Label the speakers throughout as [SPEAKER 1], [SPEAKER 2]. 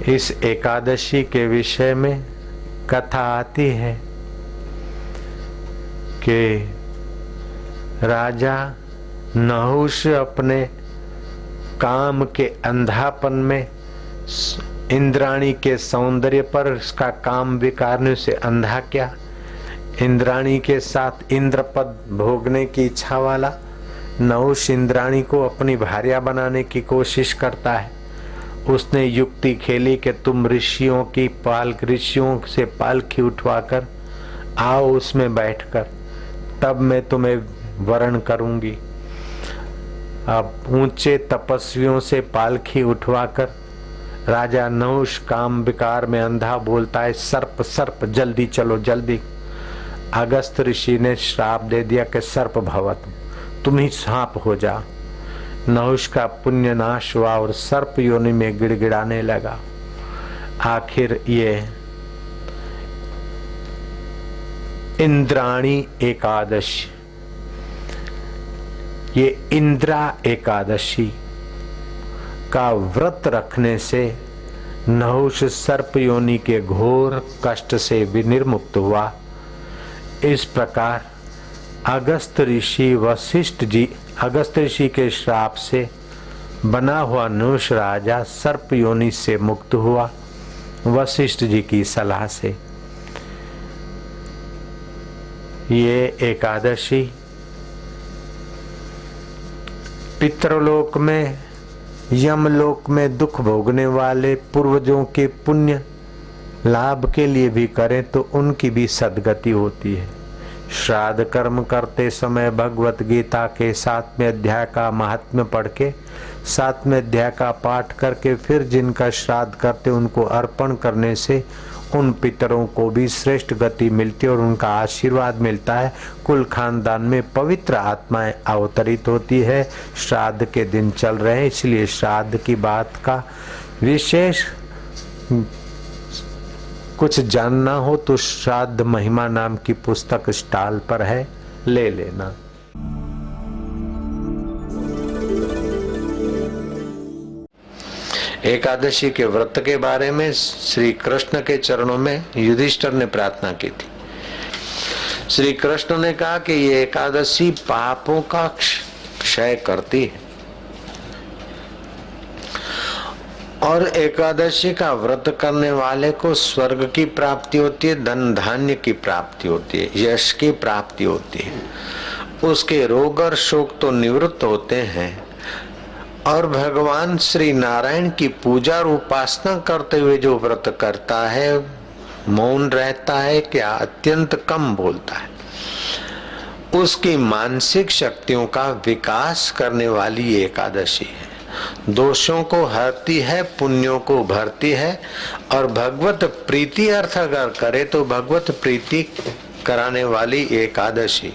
[SPEAKER 1] इस एकादशी के विषय में कथा आती है कि राजा नहुष अपने काम के अंधापन में इंद्राणी के सौंदर्य पर उसका काम विकारने से अंधा क्या, इंद्राणी के साथ इंद्रपद भोगने की इच्छा वाला नहुष इंद्राणी को अपनी भार्या बनाने की कोशिश करता है। उसने युक्ति खेली कि तुम ऋषियों से पालकी उठवाकर आओ, उसमें बैठकर तब मैं तुम्हें वरण करूंगी। अब ऊंचे तपस्वियों से पालकी उठवाकर राजा नहुष काम विकार में अंधा बोलता है, सर्प सर्प जल्दी चलो जल्दी। अगस्त ऋषि ने श्राप दे दिया कि सर्प भवत, तुम ही सांप हो जा। नहुष का पुण्य नाश हुआ और सर्प योनि में गिड़गिड़ाने लगा। आखिर ये इंद्राणी एकादशी, ये इंद्रा एकादशी का व्रत रखने से नहुष सर्प योनि के घोर कष्ट से विनिर्मुक्त हुआ। इस प्रकार अगस्त ऋषि के श्राप से बना हुआ नहुष राजा सर्प योनि से मुक्त हुआ वशिष्ठ जी की सलाह से। ये एकादशी पितृलोक में, यमलोक में दुख भोगने वाले पूर्वजों के पुण्य लाभ के लिए भी करें तो उनकी भी सद्गति होती है। श्राद्ध कर्म करते समय भगवत गीता के 7वें अध्याय का महात्म्य पढ़ के 7वें अध्याय का पाठ करके फिर जिनका श्राद्ध करते उनको अर्पण करने से उन पितरों को भी श्रेष्ठ गति मिलती है और उनका आशीर्वाद मिलता है। कुल खानदान में पवित्र आत्माएं अवतरित होती है। श्राद्ध के दिन चल रहे हैं, इसलिए श्राद्ध की बात का विशेष कुछ जानना हो तो श्राद्ध महिमा नाम की पुस्तक स्टॉल पर है, ले लेना। एकादशी के व्रत के बारे में श्री कृष्ण के चरणों में युधिष्ठिर ने प्रार्थना की थी। श्री कृष्ण ने कहा कि ये एकादशी पापों का क्षय करती है और एकादशी का व्रत करने वाले को स्वर्ग की प्राप्ति होती है, धन धान्य की प्राप्ति होती है, यश की प्राप्ति होती है, उसके रोग और शोक तो निवृत्त होते हैं और भगवान श्री नारायण की पूजा और उपासना करते हुए जो व्रत करता है, मौन रहता है, क्या अत्यंत कम बोलता है, उसकी मानसिक शक्तियों का विकास करने वाली एकादशी है। दोषों को हरती है, पुण्यों को भरती है और भगवत प्रीति अर्थ अगर करे तो भगवत प्रीति कराने वाली एकादशी,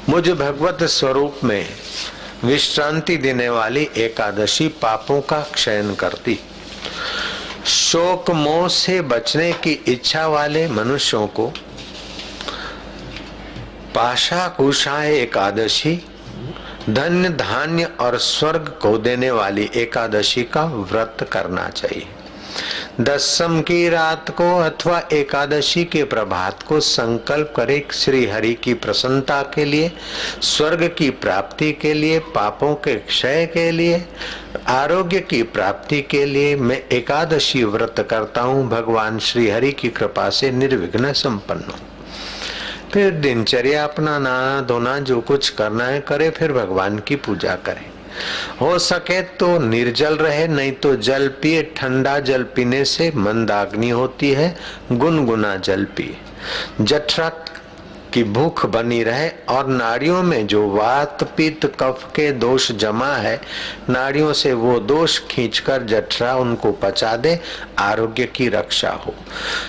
[SPEAKER 1] मुझ भगवत स्वरूप में विश्रांति देने वाली एकादशी पापों का क्षयन करती। शोक मोह से बचने की इच्छा वाले मनुष्यों को पाशा कुशा एकादशी, धन्य धान्य और स्वर्ग को देने वाली एकादशी का व्रत करना चाहिए। दसम की रात को अथवा एकादशी के प्रभात को संकल्प करे श्री हरि की प्रसन्नता के लिए, स्वर्ग की प्राप्ति के लिए, पापों के क्षय के लिए, आरोग्य की प्राप्ति के लिए मैं एकादशी व्रत करता हूँ। भगवान श्री हरि की कृपा से निर्विघ्न संपन्न हूँ। फिर दिनचर्या अपना नहाना धोना जो कुछ करना है करे, फिर भगवान की पूजा करे। हो सके तो निर्जल रहे, नहीं तो जल पिए। ठंडा जल पीने से मंदाग्नि होती है, गुनगुना जल पिए। जठरा की भूख बनी रहे और नाड़ियों में जो वात पित्त कफ के दोष जमा है, नाड़ियों से वो दोष खींचकर जठरा उनको पचा दे, आरोग्य की रक्षा हो।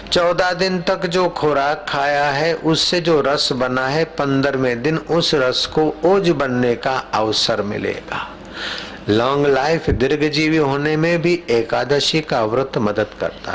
[SPEAKER 1] 14 दिन तक जो खुराक खाया है उससे जो रस बना है, 15वें दिन उस रस को ओज बनने का अवसर मिलेगा। लॉन्ग लाइफ, दीर्घजीवी होने में भी एकादशी का व्रत मदद करता है।